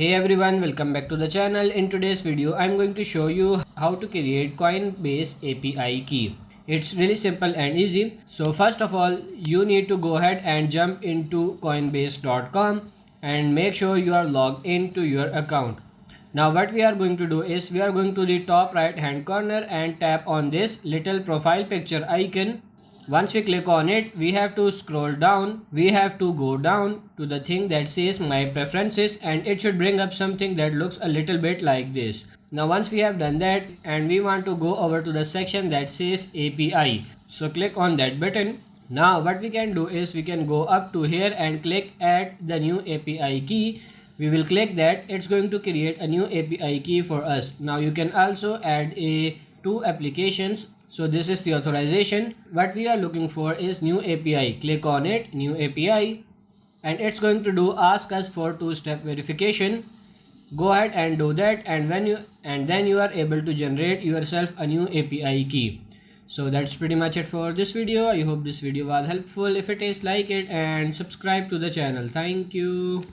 Hey everyone, welcome back to the channel. In today's video, I'm going to show you how to create Coinbase API key. It's really simple and easy. So first of all, you need to go ahead and jump into coinbase.com and make sure you are logged into your account. Now what we are going to do is we are going to the top right hand corner and tap on this little profile picture icon. Once we click on it, we have to scroll down. We have to go down to the thing that says my preferences, and it should bring up something that looks a little bit like this. Now once we have done that, and we want to go over to the section that says API. So click on that button. Now what we can do is we can go up to here and click add the new API key. We will click that. It's going to create a new API key for us. Now you can also add a two applications. So this is the authorization. What we are looking for is new API. Click on it, new API, and it's going to do ask us for two-step verification. Go ahead and do that, and then you are able to generate yourself a new API key. So that's pretty much it for this video. I hope this video was helpful. If it is, like it and subscribe to the channel. Thank you.